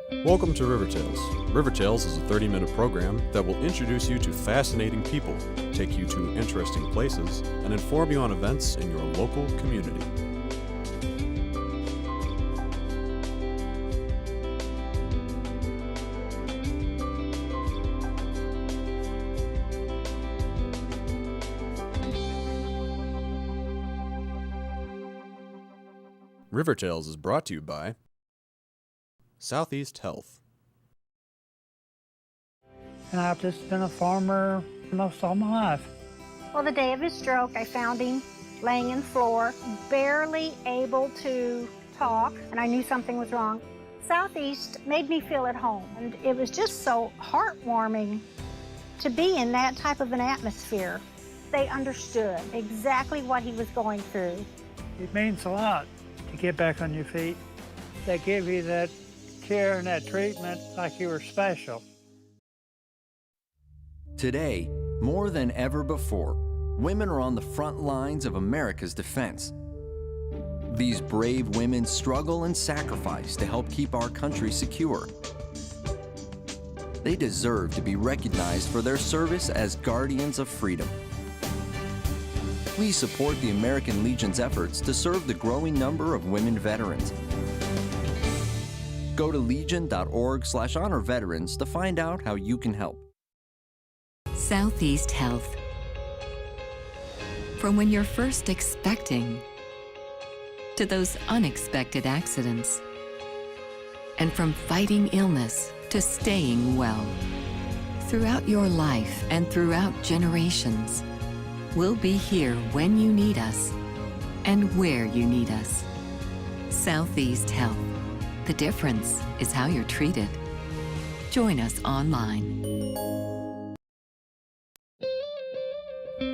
Welcome to River Tales. River Tales is a 30-minute program that will introduce you to fascinating people, take you to interesting places, and inform you on events in your local community. River Tales is brought to you by Southeast Health. And I've just been a farmer most all my life. Well, the day of his stroke, I found him laying in the floor, barely able to talk, and I knew something was wrong. Southeast made me feel at home, and it was just so heartwarming to be in that type of an atmosphere. They understood exactly what he was going through. It means a lot to get back on your feet. They give you that care and that treatment like you were special. Today, more than ever before, women are on the front lines of America's defense. These brave women struggle and sacrifice to help keep our country secure. They deserve to be recognized for their service as guardians of freedom. Please support the American Legion's efforts to serve the growing number of women veterans. Go to legion.org/honor veterans to find out how you can help. Southeast Health. From when you're first expecting to those unexpected accidents, and from fighting illness to staying well. Throughout your life and throughout generations, we'll be here when you need us and where you need us. Southeast Health. The difference is how you're treated. Join us online.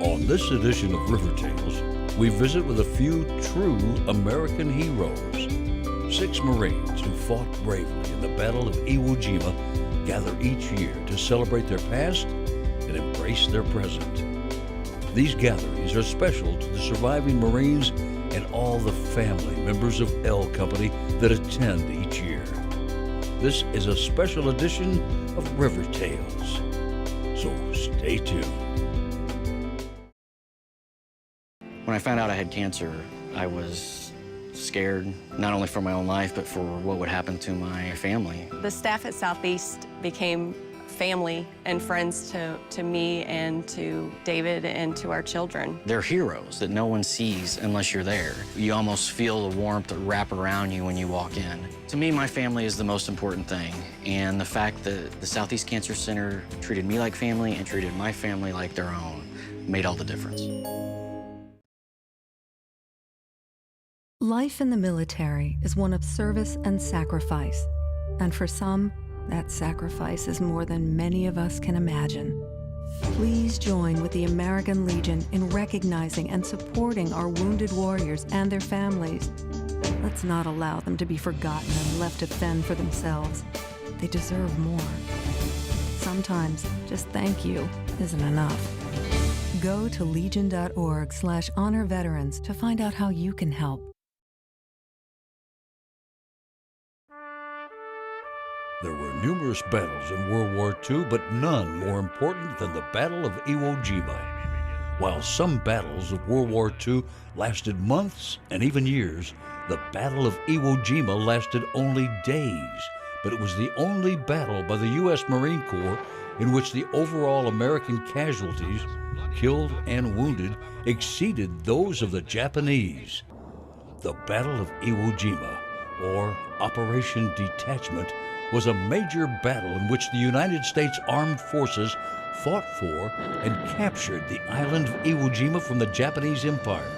On this edition of River Tales, we visit with a few true American heroes. 6 Marines who fought bravely in the Battle of Iwo Jima gather each year to celebrate their past and embrace their present. These gatherings are special to the surviving Marines and all the family members of L Company that attend each year. This is a special edition of River Tales, so stay tuned. When I found out I had cancer, I was scared, not only for my own life, but for what would happen to my family. The staff at Southeast became family and friends to me and to David and to our children. They're heroes that no one sees unless you're there. You almost feel the warmth wrap around you when you walk in. To me, my family is the most important thing, and the fact that the Southeast Cancer Center treated me like family and treated my family like their own made all the difference. Life in the military is one of service and sacrifice, and for some, that sacrifice is more than many of us can imagine. Please join with the American Legion in recognizing and supporting our wounded warriors and their families. Let's not allow them to be forgotten and left to fend for themselves. They deserve more. Sometimes just thank you isn't enough. Go to legion.org/honor veterans to find out how you can help. There were numerous battles in World War II, but none more important than the Battle of Iwo Jima. While some battles of World War II lasted months and even years, the Battle of Iwo Jima lasted only days, but it was the only battle by the U.S. Marine Corps in which the overall American casualties, killed and wounded, exceeded those of the Japanese. The Battle of Iwo Jima, or Operation Detachment, was a major battle in which the United States Armed Forces fought for and captured the island of Iwo Jima from the Japanese Empire.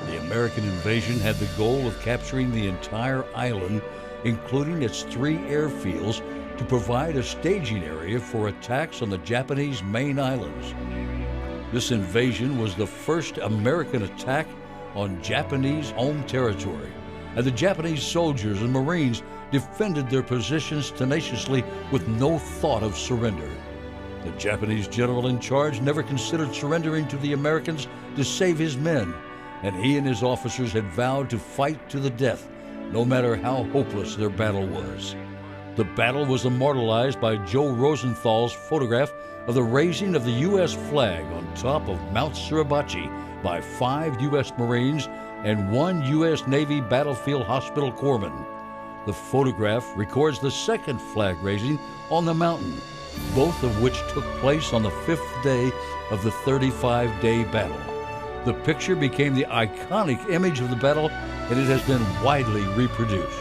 The American invasion had the goal of capturing the entire island, including its 3 airfields, to provide a staging area for attacks on the Japanese main islands. This invasion was the first American attack on Japanese home territory, and the Japanese soldiers and Marines defended their positions tenaciously with no thought of surrender. The Japanese general in charge never considered surrendering to the Americans to save his men, and he and his officers had vowed to fight to the death, no matter how hopeless their battle was. The battle was immortalized by Joe Rosenthal's photograph of the raising of the U.S. flag on top of Mount Suribachi by 5 U.S. Marines and 1 U.S. Navy battlefield hospital corpsman. The photograph records the second flag raising on the mountain, both of which took place on the 5th day of the 35-day battle. The picture became the iconic image of the battle, and it has been widely reproduced.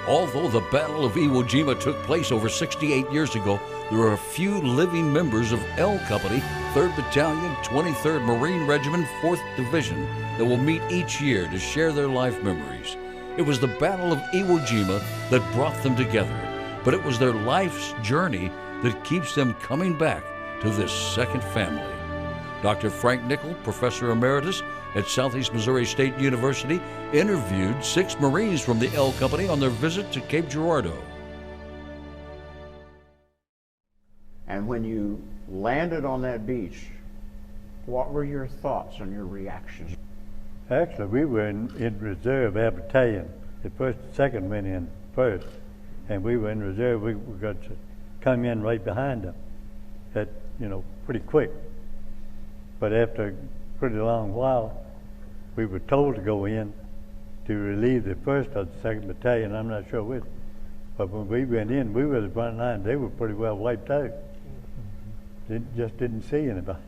Although the Battle of Iwo Jima took place over 68 years ago, there are a few living members of L Company, 3rd Battalion, 23rd Marine Regiment, 4th Division that will meet each year to share their life memories. It was the Battle of Iwo Jima that brought them together, but it was their life's journey that keeps them coming back to this second family. Dr. Frank Nickel, Professor Emeritus at Southeast Missouri State University, interviewed 6 Marines from the L Company on their visit to Cape Girardeau. And when you landed on that beach, what were your thoughts and your reactions? Actually, we were in reserve, our battalion. The 1st and 2nd went in first, and we were in reserve. We got to come in right behind them, pretty quick. But after a pretty long while, we were told to go in to relieve the 1st or the 2nd Battalion, I'm not sure which. But when we went in, we were the front line. They were pretty well wiped out. They just didn't see anybody.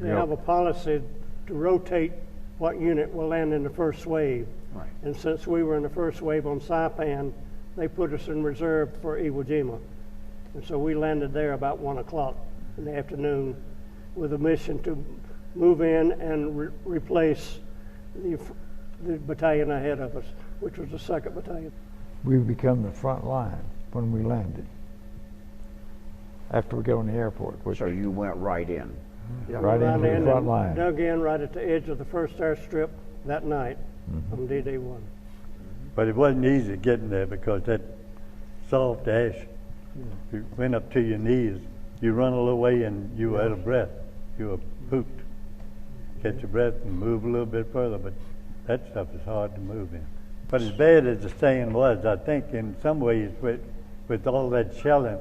They have a policy to rotate what unit will land in the first wave. Right. And since we were in the first wave on Saipan, they put us in reserve for Iwo Jima. And so we landed there about 1 o'clock in the afternoon with a mission to move in and replace the battalion ahead of us, which was the 2nd Battalion. We become the front line when we landed, after we got on the airport. So you went right in? Yeah, right into the front line. Dug in right at the edge of the first airstrip that night on D-Day 1. But it wasn't easy getting there because that soft ash, you went up to your knees. You run a little way and you were out of breath. You were pooped. Catch your breath and move a little bit further, but that stuff is hard to move in. But as bad as the saying was, I think in some ways with all that shelling,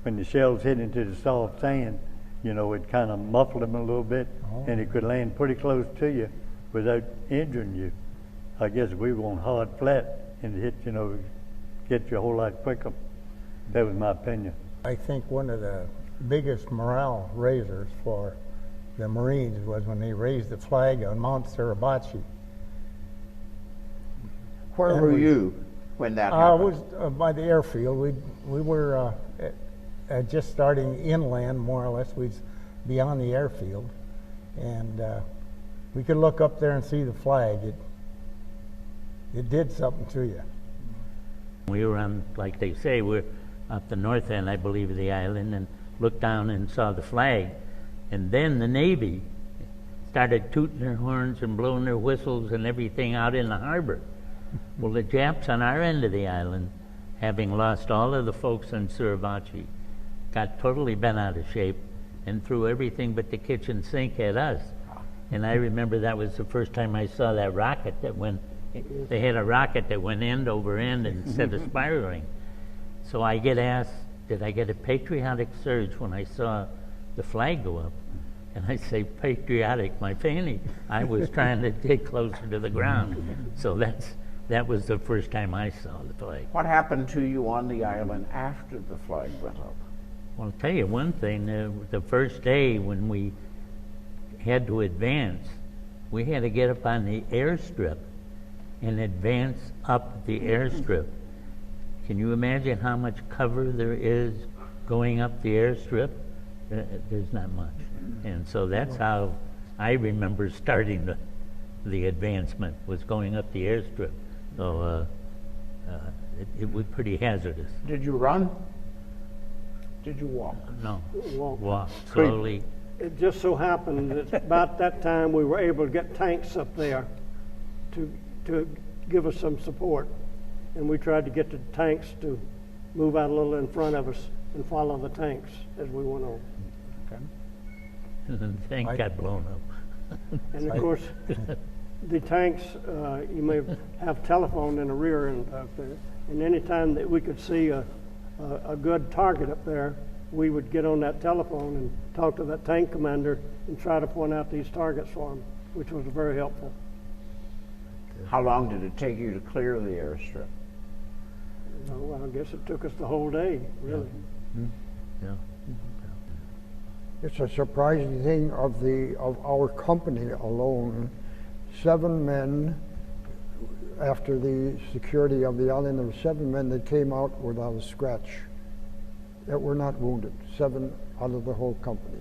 when the shells hit into the soft sand, it kind of muffled them a little bit, and it could land pretty close to you without injuring you. I guess we were on hard flat, and it hit, get you a whole lot quicker. That was my opinion. I think one of the biggest morale raisers for the Marines was when they raised the flag on Mount Suribachi. Where were you when that happened? I was by the airfield. We were just starting inland, more or less. We'd be on the airfield, and we could look up there and see the flag. It did something to you. We were on, like they say, we're up the north end, I believe, of the island, and looked down and saw the flag. And then the Navy started tooting their horns and blowing their whistles and everything out in the harbor. Well, the Japs on our end of the island, having lost all of the folks in Suribachi, got totally bent out of shape and threw everything but the kitchen sink at us. And I remember that was the first time I saw that rocket that went, they had a rocket that went end over end instead of spiraling. So I get asked, did I get a patriotic surge when I saw the flag go up? And I say, patriotic, my fanny. I was trying to get closer to the ground. So that was the first time I saw the flag. What happened to you on the island after the flag went up? Well, I'll tell you one thing. The first day when we had to advance, we had to get up on the airstrip and advance up the airstrip. Can you imagine how much cover there is going up the airstrip? There's not much. And so that's how I remember starting the advancement, was going up the airstrip. So it was pretty hazardous. Did you run? Did you walk? No, walk slowly. It just so happened that about that time we were able to get tanks up there to give us some support. And we tried to get the tanks to move out a little in front of us and follow the tanks as we went on. Okay. And the tank got blown up. And of course, the tanks, you may have telephone in the rear end up there. And any time that we could see a a good target up there, we would get on that telephone and talk to that tank commander and try to point out these targets for him, which was very helpful. How long did it take you to clear the airstrip? Well, I guess it took us the whole day, really. Yeah. It's a surprising thing of our company alone. 7 men, after the security of the island, there were 7 men that came out without a scratch, that were not wounded. 7 out of the whole company.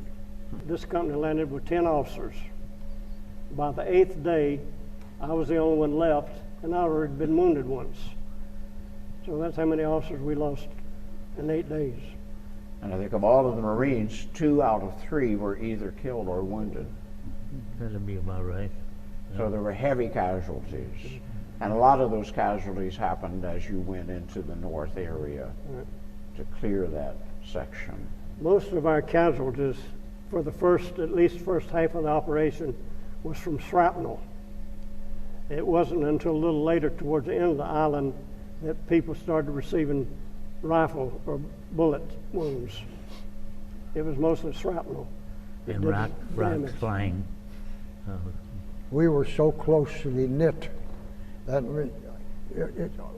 This company landed with 10 officers. By the 8th day, I was the only one left, and I already had been wounded once. So that's how many officers we lost in 8 days. And I think of all of the Marines, 2 out of 3 were either killed or wounded. That'll be about right. So there were heavy casualties. And a lot of those casualties happened as you went into the north area to clear that section. Most of our casualties for the at least first half of the operation was from shrapnel. It wasn't until a little later towards the end of the island that people started receiving rifle or bullet wounds. It was mostly shrapnel. And rocks flying. We were so closely knit that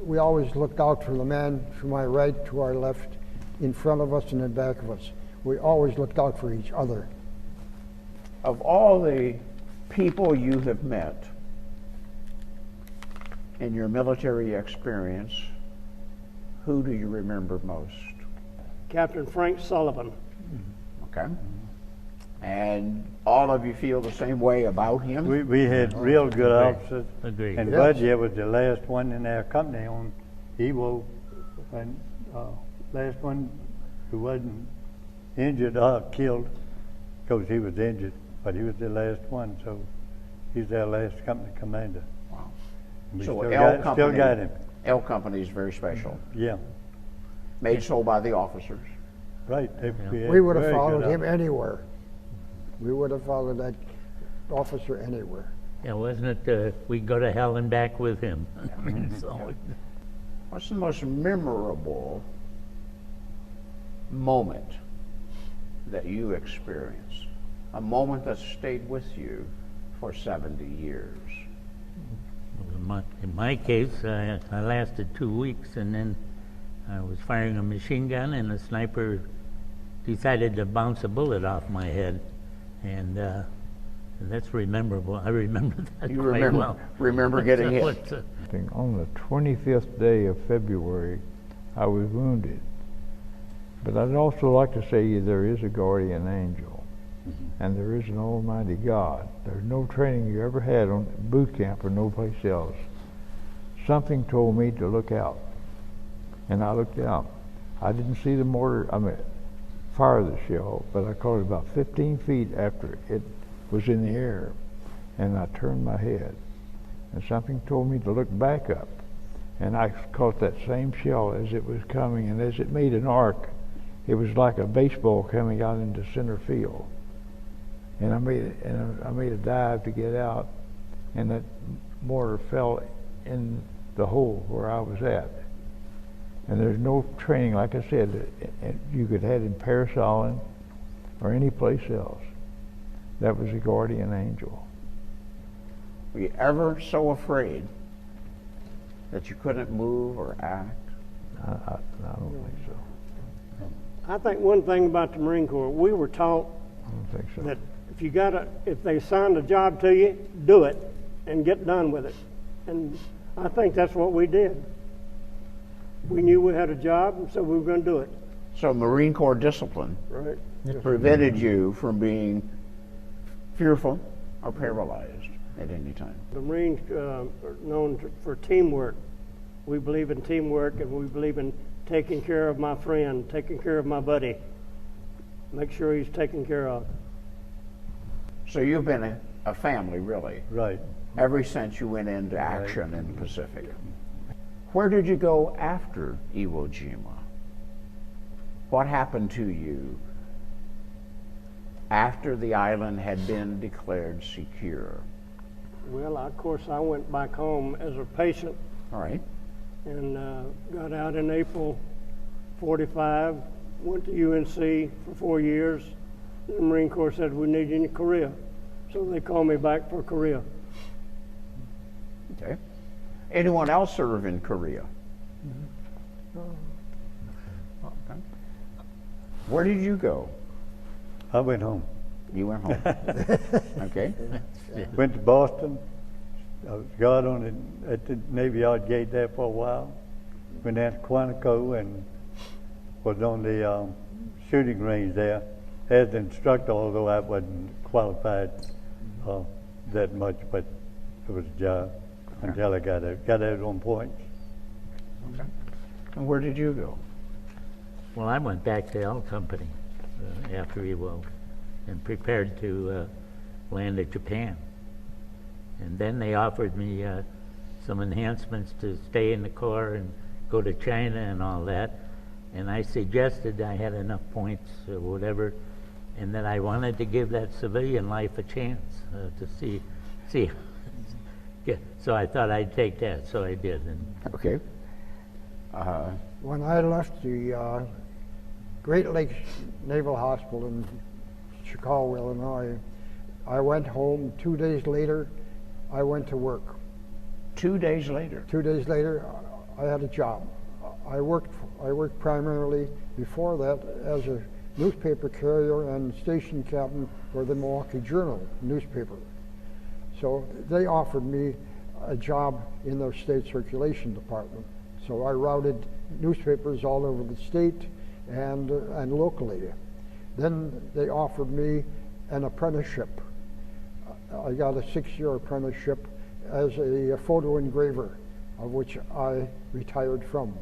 we always looked out for the man to my right, to our left, in front of us and in back of us. We always looked out for each other. Of all the people you have met in your military experience, who do you remember most? Captain Frank Sullivan. Okay. And all of you feel the same way about him? We had real good officers. Agreed. And Yes. Budgie was the last one in our company on Iwo, and last one who wasn't injured or killed, because he was injured, but he was the last one, so he's our last company commander. Wow. We So still got him. L Company is very special. Yeah. Made so by the officers. Right. We would have followed him anywhere. We would have followed that officer anywhere. Yeah, wasn't it, we'd go to hell and back with him. So, What's the most memorable moment that you experienced? A moment that stayed with you for 70 years? in my case, I lasted 2 weeks, and then I was firing a machine gun, and a sniper decided to bounce a bullet off my head. And that's rememberable. I remember that You quite well. remember getting hit? On the 25th day of February, I was wounded. But I'd also like to say there is a guardian angel, and there is an almighty God. There's no training you ever had on boot camp or no place else. Something told me to look out, and I looked out. I didn't see the mortar, fire the shell, but I caught it about 15 feet after it was in the air, and I turned my head, and something told me to look back up, and I caught that same shell as it was coming, and as it made an arc, it was like a baseball coming out into center field, and I made a dive to get out, and that mortar fell in the hole where I was at. And there's no training, like I said, you could have in Paris Island or any place else. That was a guardian angel. Were you ever so afraid that you couldn't move or act? I don't think so. I think one thing about the Marine Corps, we were taught I don't think so. that if they assigned a job to you, do it and get done with it. And I think that's what we did. We knew we had a job, and so we were going to do it. So Marine Corps discipline prevented you from being fearful or paralyzed at any time. The Marines are known for teamwork. We believe in teamwork, and we believe in taking care of my friend, taking care of my buddy. Make sure he's taken care of. So you've been a family, really. Right. Ever since you went into action in the Pacific. Where did you go after Iwo Jima? What happened to you after the island had been declared secure? Well, of course, I went back home as a patient. All right. And got out in April 45, went to UNC for 4 years. The Marine Corps said, we need you in Korea. So they called me back for Korea. Okay. Anyone else serve in Korea? Okay. Where did you go? I went home. You went home. Okay. Went to Boston. I got at the Navy Yard gate there for a while. Went down to Quantico and was on the shooting range there as an instructor, although I wasn't qualified that much, but it was a job until I got out on points. Okay. And where did you go? Well, I went back to L Company after Iwo and prepared to land at Japan. And then they offered me some enhancements to stay in the Corps and go to China and all that. And I suggested I had enough points or whatever, and that I wanted to give that civilian life a chance to see. Yeah, so I thought I'd take that, so I did. And okay. When I left the Great Lakes Naval Hospital in Chicago, Illinois, I went home. 2 days later, I went to work. 2 days later? 2 days later, I had a job. I worked primarily before that as a newspaper carrier and station captain for the Milwaukee Journal newspaper. So they offered me a job in their state circulation department. So I routed newspapers all over the state and locally. Then they offered me an apprenticeship. I got a 6-year apprenticeship as a photo engraver, of which I retired from.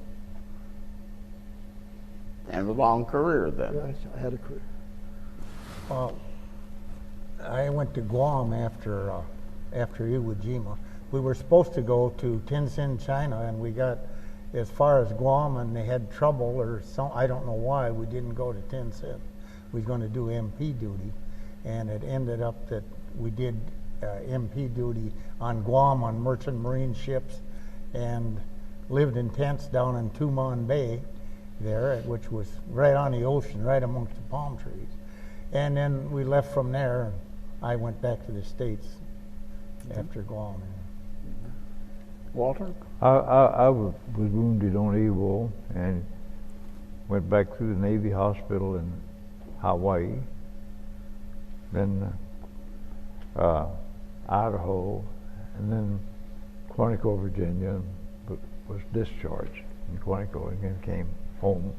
And a long career then. Yes, I had a career. Well, I went to Guam after Iwo Jima. We were supposed to go to Tientsin, China, and we got as far as Guam, and they had trouble, or some, I don't know why we didn't go to Tientsin. We were going to do MP duty, and it ended up that we did MP duty on Guam on merchant marine ships, and lived in tents down in Tumon Bay there, which was right on the ocean, right amongst the palm trees. And then we left from there, and I went back to the States after Guam. Walter? I was wounded on Iwo and went back through the Navy hospital in Hawaii, then Idaho, and then Quantico, Virginia, but was discharged in Quantico and then came home,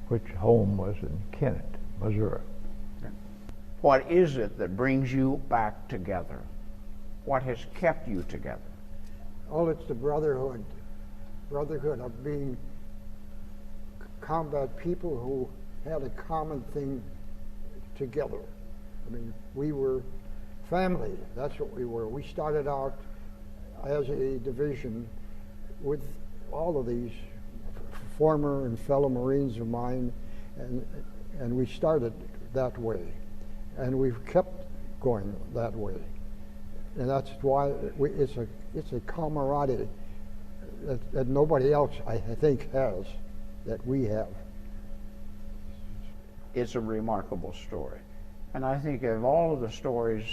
which home was in Kennett, Missouri. What is it that brings you back together? What has kept you together? Oh, it's the brotherhood of being combat people who had a common thing together. I mean, we were family, that's what we were. We started out as a division with all of these former and fellow Marines of mine, and we started that way. And we've kept going that way. And that's why it's a camaraderie that nobody else, I think, has, that we have. It's a remarkable story. And I think of all of the stories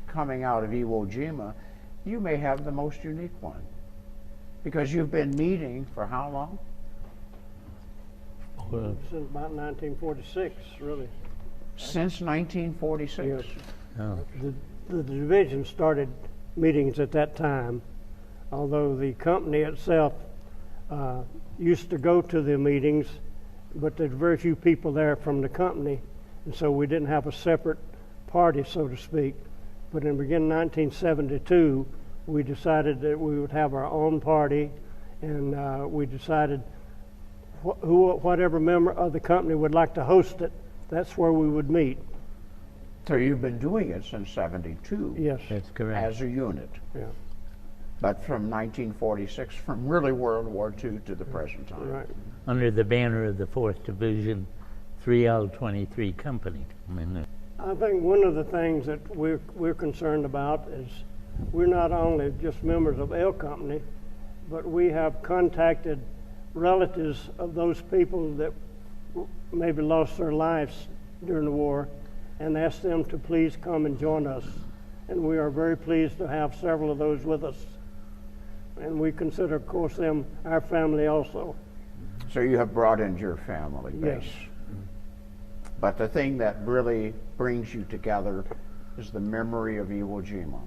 coming out of Iwo Jima, you may have the most unique one. Because you've been meeting for how long? Since about 1946, really. Since 1946? Yes. Oh. The division started meetings at that time, although the company itself used to go to the meetings, but there's very few people there from the company, and so we didn't have a separate party, so to speak. But in the beginning of 1972, we decided that we would have our own party, and we decided whatever member of the company would like to host it, that's where we would meet. So you've been doing it since 72. Yes. That's correct. As a unit. Yeah. But from 1946, from really World War II to the present time. Right. Under the banner of the 4th Division, 3L23 Company. I think one of the things that we're concerned about is we're not only just members of L Company, but we have contacted relatives of those people that maybe lost their lives during the war, and asked them to please come and join us. And we are very pleased to have several of those with us. And we consider, of course, them our family also. So you have brought in your family base. Yes. But the thing that really brings you together is the memory of Iwo Jima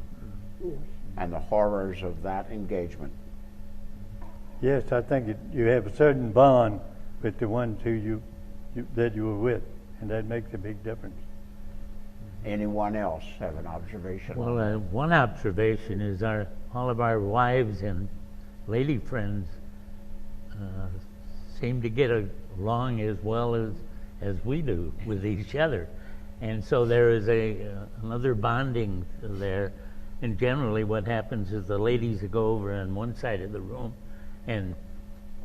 and the horrors of that engagement. Yes, I think you have a certain bond with the ones that you were with, and that makes a big difference. Anyone else have an observation? Well, one observation is all of our wives and lady friends seem to get along as well as we do with each other. And so there is another bonding there. And generally what happens is the ladies go over on one side of the room and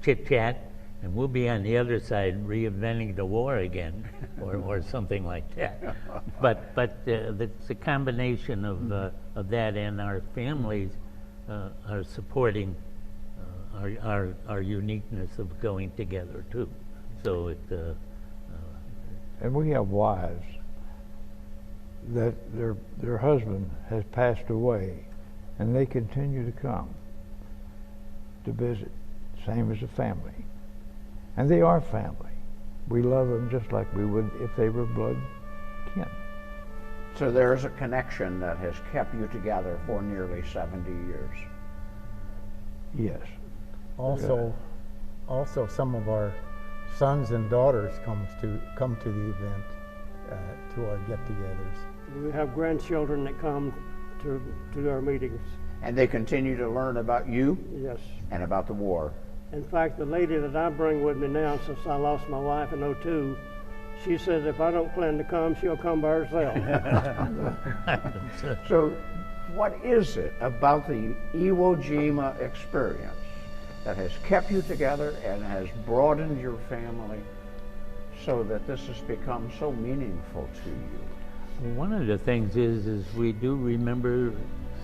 chit-chat, and we'll be on the other side reinventing the war again, or something like that. But it's a combination of that, and our families are supporting our uniqueness of going together too. So and we have wives that their husband has passed away, and they continue to come to visit, same as a family. And they are family. We love them just like we would if they were blood kin. So there's a connection that has kept you together for nearly 70 years. Yes. Also, some of our sons and daughters come to the event, to our get-togethers. We have grandchildren that come to our meetings. And they continue to learn about you? Yes. And about the war. In fact, the lady that I bring with me now, since I lost my wife in '02, she says if I don't plan to come, she'll come by herself. So what is it about the Iwo Jima experience that has kept you together and has broadened your family so that this has become so meaningful to you? One of the things is we do remember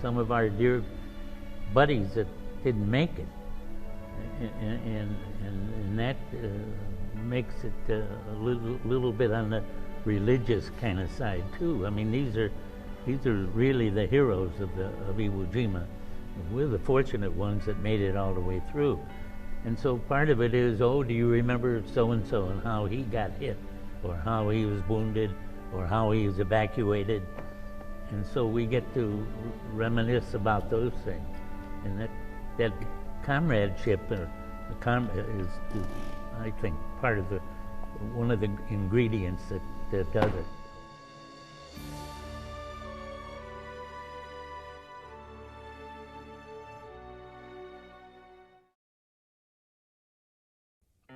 some of our dear buddies that didn't make it, and that makes it a little bit on the religious kind of side too. I mean, these are really the heroes of Iwo Jima. We're the fortunate ones that made it all the way through. And so part of it is, oh, do you remember so-and-so and how he got hit, or how he was wounded, or how he was evacuated? And so we get to reminisce about those things. And that comradeship is, I think, part of one of the ingredients that does it.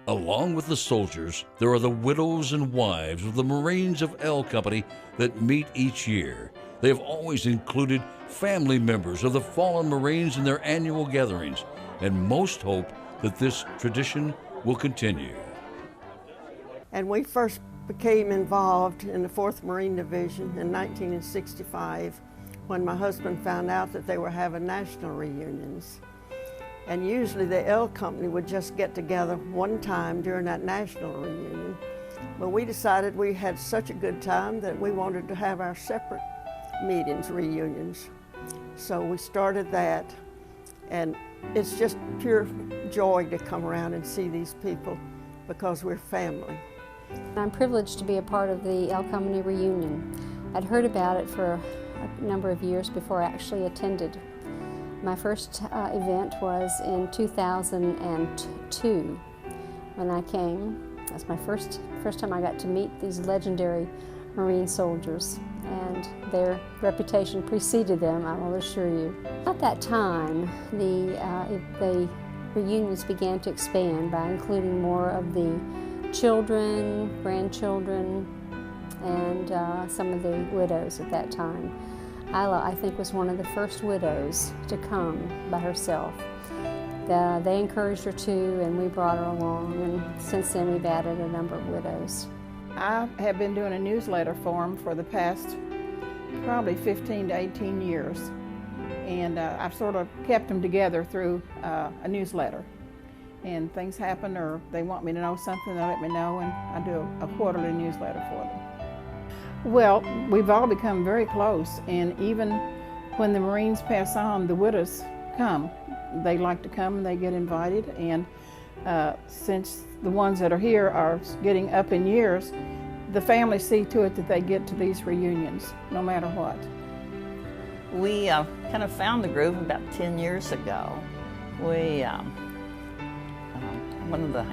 Along with the soldiers, there are the widows and wives of the Marines of L Company that meet each year. They have always included family members of the fallen Marines in their annual gatherings, and most hope that this tradition will continue. And we first became involved in the 4th Marine Division in 1965 when my husband found out that they were having national reunions. And usually the L Company would just get together one time during that national reunion. But we decided we had such a good time that we wanted to have our separate meetings, reunions. So we started that, and it's just pure joy to come around and see these people because we're family. I'm privileged to be a part of the L Company reunion. I'd heard about it for a number of years before I actually attended. My first event was in 2002 when I came. That's my first time I got to meet these legendary Marine soldiers, and their reputation preceded them, I will assure you. At that time, the reunions began to expand by including more of the children, grandchildren, and some of the widows at that time. Isla, I think, was one of the first widows to come by herself. They encouraged her to, and we brought her along, and since then we've added a number of widows. I have been doing a newsletter for them for the past probably 15 to 18 years, and I've sort of kept them together through a newsletter. and things happen or they want me to know something, they let me know, and I do a quarterly newsletter for them. Well, we've all become very close, and even when the Marines pass on, the widows come. They like to come and they get invited, and since the ones that are here are getting up in years, the families see to it that they get to these reunions, no matter what. We kind of found the group about 10 years ago. We, I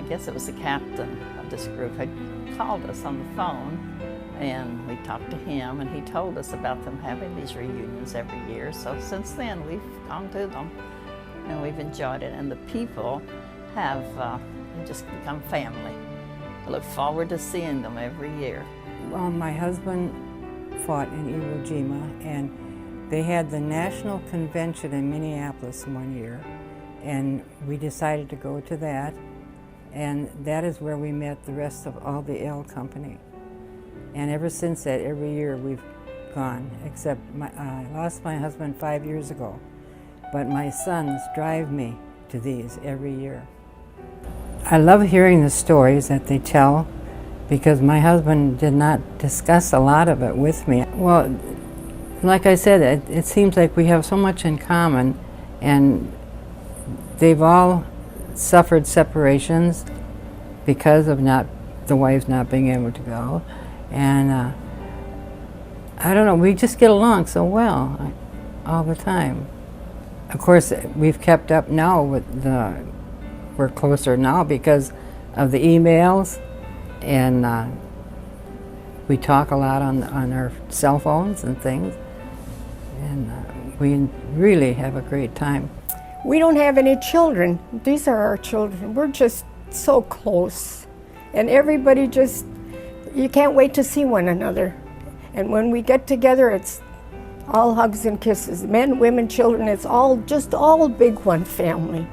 guess it was the captain of this group, had called us on the phone, and we talked to him, and he told us about them having these reunions every year. So since then, we've gone to them, and we've enjoyed it, and the people have just become family. I look forward to seeing them every year. Well, my husband fought in Iwo Jima, and they had the national convention in Minneapolis one year, and we decided to go to that, and that is where we met the rest of all the L company. And ever since that, every year we've gone, except I lost my husband 5 years ago, but my sons drive me to these every year. I love hearing the stories that they tell, because my husband did not discuss a lot of it with me. Well, like I said, it seems like we have so much in common, and they've all suffered separations because of the wives not being able to go. And I don't know, we just get along so well all the time. Of course, we've kept up now with we're closer now because of the emails, and we talk a lot on our cell phones and things, and we really have a great time. We don't have any children. These are our children. We're just so close, and everybody just, you can't wait to see one another. And when we get together, it's all hugs and kisses. Men, women, children, it's all big one family.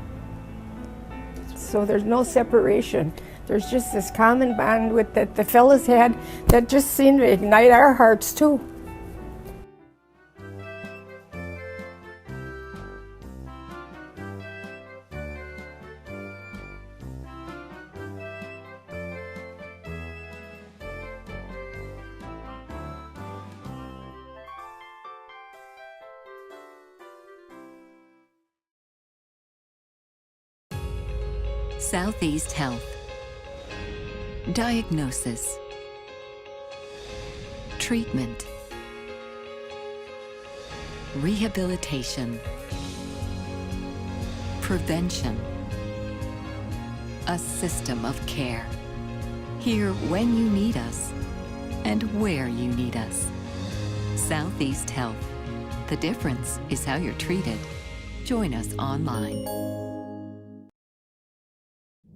So there's no separation. There's just this common bond that the fellas had that just seemed to ignite our hearts too. Southeast Health. Diagnosis. Treatment. Rehabilitation. Prevention. A system of care. Here when you need us and where you need us. Southeast Health. The difference is how you're treated. Join us online.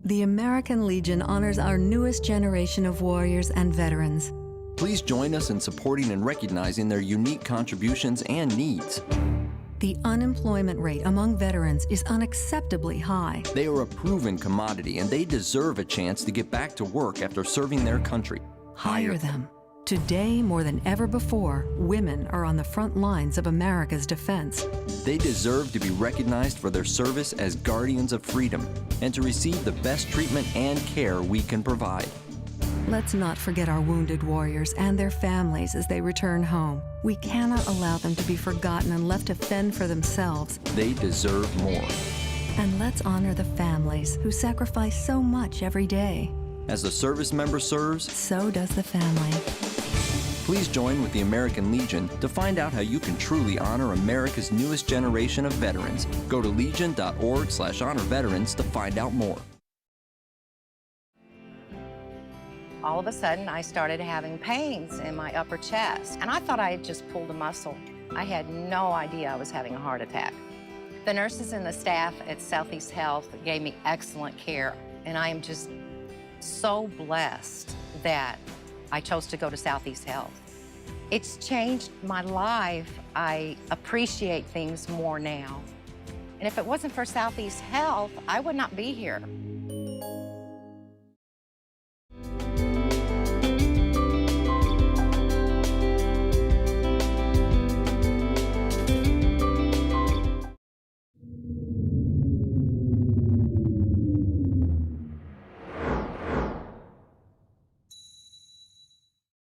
The American Legion honors our newest generation of warriors and veterans. Please join us in supporting and recognizing their unique contributions and needs. The unemployment rate among veterans is unacceptably high. They are a proven commodity, and they deserve a chance to get back to work after serving their country. Hire them. Today, more than ever before, women are on the front lines of America's defense. They deserve to be recognized for their service as guardians of freedom and to receive the best treatment and care we can provide. Let's not forget our wounded warriors and their families as they return home. We cannot allow them to be forgotten and left to fend for themselves. They deserve more. And let's honor the families who sacrifice so much every day. As the service member serves, so does the family. Please join with the American Legion to find out how you can truly honor America's newest generation of veterans. Go to legion.org/honor-veterans to find out more. All of a sudden, I started having pains in my upper chest, and I thought I had just pulled a muscle. I had no idea I was having a heart attack. The nurses and the staff at Southeast Health gave me excellent care, and I am just so blessed that I chose to go to Southeast Health. It's changed my life. I appreciate things more now. And if it wasn't for Southeast Health, I would not be here.